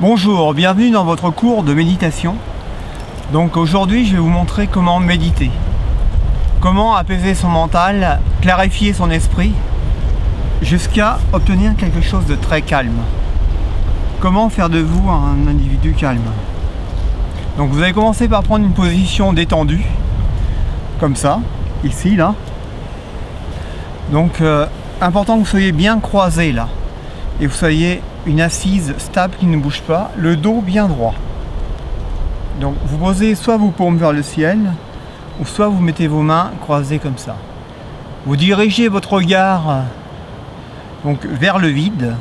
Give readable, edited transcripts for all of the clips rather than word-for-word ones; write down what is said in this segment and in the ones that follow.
Bonjour, bienvenue dans votre cours de méditation. Donc aujourd'hui je vais vous montrer comment méditer. Comment apaiser son mental, clarifier son esprit, jusqu'à obtenir quelque chose de très calme. Comment faire de vous un individu calme. Donc vous allez commencer par prendre une position détendue, comme ça, ici, là. Donc important que vous soyez bien croisé là, et vous soyez une assise stable qui ne bouge pas, le dos bien droit. Donc vous posez soit vos paumes vers le ciel, ou soit vous mettez vos mains croisées comme ça. Vous dirigez votre regard donc vers le vide,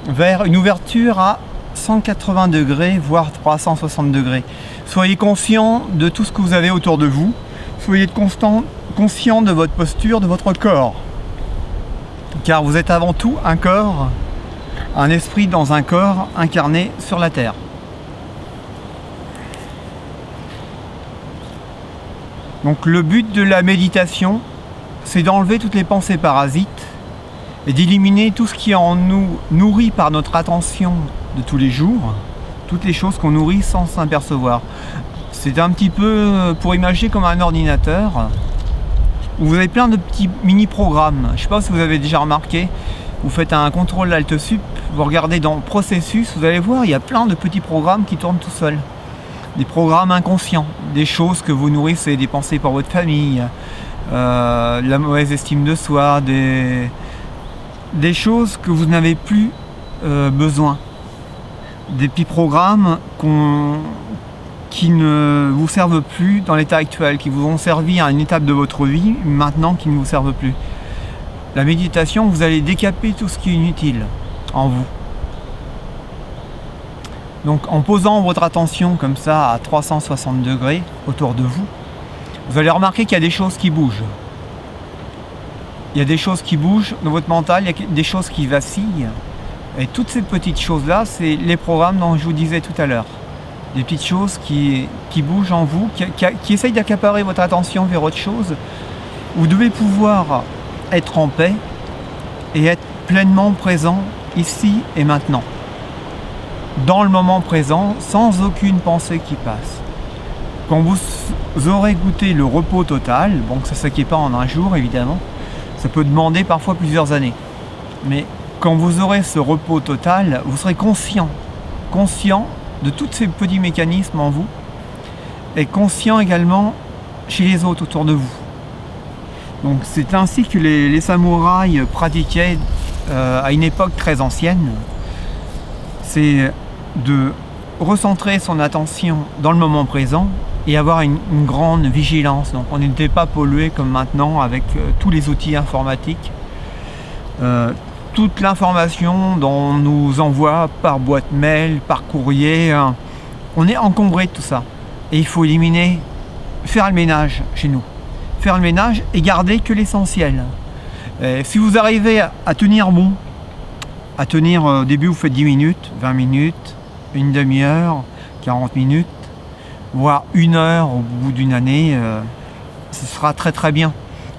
vers une ouverture à 180 degrés, voire 360 degrés. Soyez conscient de tout ce que vous avez autour de vous. Soyez conscient de votre posture, de votre corps. Car vous êtes avant tout un corps, un esprit dans un corps incarné sur la terre. Donc le but de la méditation, c'est d'enlever toutes les pensées parasites et d'éliminer tout ce qui en nous nourrit par notre attention de tous les jours, toutes les choses qu'on nourrit sans s'apercevoir. C'est un petit peu pour imaginer comme un ordinateur où vous avez plein de petits mini-programmes. Je ne sais pas si vous avez déjà remarqué, vous faites un contrôle Alt-Sup, vous regardez dans Processus, vous allez voir, il y a plein de petits programmes qui tournent tout seuls. Des programmes inconscients, des choses que vous nourrissez, des pensées pour votre famille, la mauvaise estime de soi, des choses que vous n'avez plus besoin. Des petits programmes qui ne vous servent plus dans l'état actuel, qui vous ont servi à une étape de votre vie, maintenant qui ne vous servent plus. La méditation, vous allez décaper tout ce qui est inutile en vous. Donc en posant votre attention comme ça à 360 degrés autour de vous, vous allez remarquer qu'il y a des choses qui bougent. Il y a des choses qui bougent dans votre mental, il y a des choses qui vacillent. Et toutes ces petites choses-là, c'est les programmes dont je vous disais tout à l'heure. Des petites choses qui bougent en vous, qui essayent d'accaparer votre attention vers autre chose. Vous devez pouvoir être en paix et être pleinement présent ici et maintenant. Dans le moment présent, sans aucune pensée qui passe. Quand vous aurez goûté le repos total, bon, ça ne s'acquiert pas en un jour évidemment, ça peut demander parfois plusieurs années. Mais quand vous aurez ce repos total, vous serez conscient de tous ces petits mécanismes en vous, et conscient également chez les autres autour de vous. Donc c'est ainsi que les samouraïs pratiquaient à une époque très ancienne. C'est de recentrer son attention dans le moment présent et avoir une grande vigilance. Donc on n'était pas pollué comme maintenant avec tous les outils informatiques. Toute l'information dont on nous envoie par boîte mail, par courrier, on est encombré de tout ça. Et il faut éliminer, faire le ménage chez nous. Faire le ménage et garder que l'essentiel. Si vous arrivez à tenir bon, au début vous faites 10 minutes, 20 minutes, une demi-heure, 40 minutes, voire 1 heure au bout d'une année, ce sera très très bien.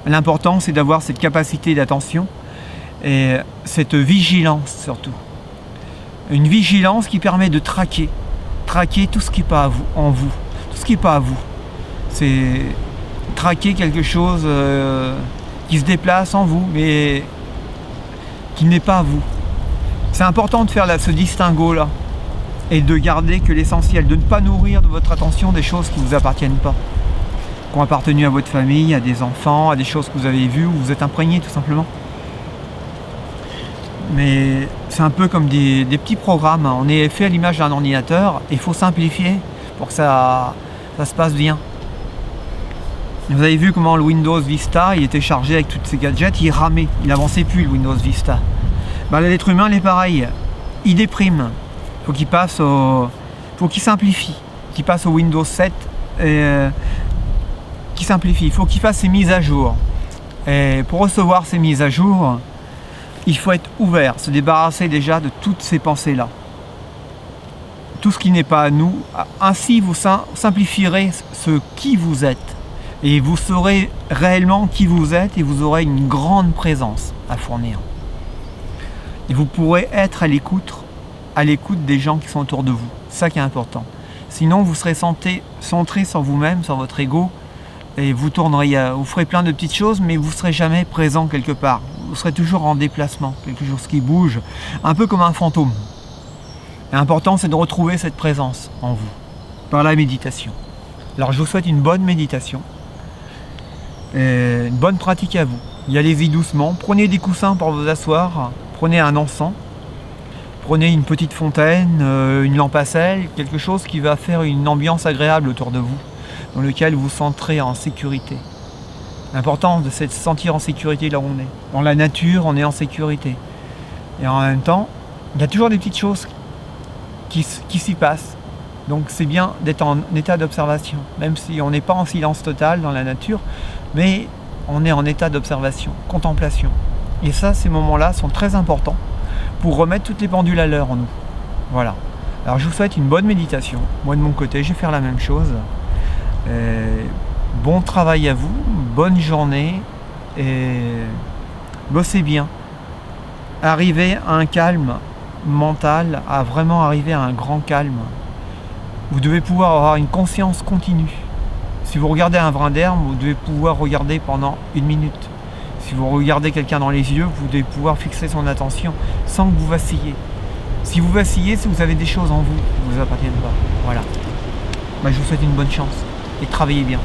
L'important c'est d'avoir cette capacité d'attention et cette vigilance surtout. Une vigilance qui permet de traquer tout ce qui n'est pas en vous, tout ce qui n'est pas à vous. C'est traquer quelque chose qui se déplace en vous mais qui n'est pas à vous. C'est important de faire ce distinguo-là et de garder que l'essentiel, de ne pas nourrir de votre attention des choses qui ne vous appartiennent pas, qui ont appartenu à votre famille, à des enfants, à des choses que vous avez vues, où vous êtes imprégné tout simplement. Mais c'est un peu comme des petits programmes, on est fait à l'image d'un ordinateur et il faut simplifier pour que ça se passe bien. Vous avez vu comment le Windows Vista, il était chargé avec tous ces gadgets, il ramait, il n'avançait plus le Windows Vista. L'être humain, il est pareil, il déprime. Faut qu'il simplifie, qu'il passe au Windows 7 et qu'il simplifie. Il faut qu'il fasse ses mises à jour. Et pour recevoir ces mises à jour, il faut être ouvert, se débarrasser déjà de toutes ces pensées-là. Tout ce qui n'est pas à nous. Ainsi, vous simplifierez ce qui vous êtes. Et vous saurez réellement qui vous êtes et vous aurez une grande présence à fournir. Et vous pourrez être à l'écoute à l'écoute des gens qui sont autour de vous. C'est ça qui est important. Sinon, vous serez centré sur vous-même, sur votre ego, et vous tournerez, vous ferez plein de petites choses, mais vous ne serez jamais présent quelque part. Vous serez toujours en déplacement, quelque chose qui bouge, un peu comme un fantôme. L'important, c'est de retrouver cette présence en vous, par la méditation. Alors, je vous souhaite une bonne méditation, et une bonne pratique à vous. Y allez-y doucement, prenez des coussins pour vous asseoir, prenez un encens, prenez une petite fontaine, une lampe à sel, quelque chose qui va faire une ambiance agréable autour de vous, dans lequel vous vous sentirez en sécurité. L'important, c'est de se sentir en sécurité là où on est. Dans la nature, on est en sécurité. Et en même temps, il y a toujours des petites choses qui s'y passent. Donc c'est bien d'être en état d'observation, même si on n'est pas en silence total dans la nature, mais on est en état d'observation, contemplation. Et ça, ces moments-là sont très importants pour remettre toutes les pendules à l'heure en nous. Voilà. Alors je vous souhaite une bonne méditation. Moi de mon côté, je vais faire la même chose. Bon travail à vous, bonne journée et bossez bien. Arrivez à un calme mental, à vraiment arriver à un grand calme. Vous devez pouvoir avoir une conscience continue. Si vous regardez un brin d'herbe, vous devez pouvoir regarder pendant 1 minute. Si vous regardez quelqu'un dans les yeux, vous devez pouvoir fixer son attention sans que vous vacillez. Si vous vacillez, c'est que vous avez des choses en vous qui ne vous appartiennent pas. Voilà. Je vous souhaite une bonne chance et travaillez bien.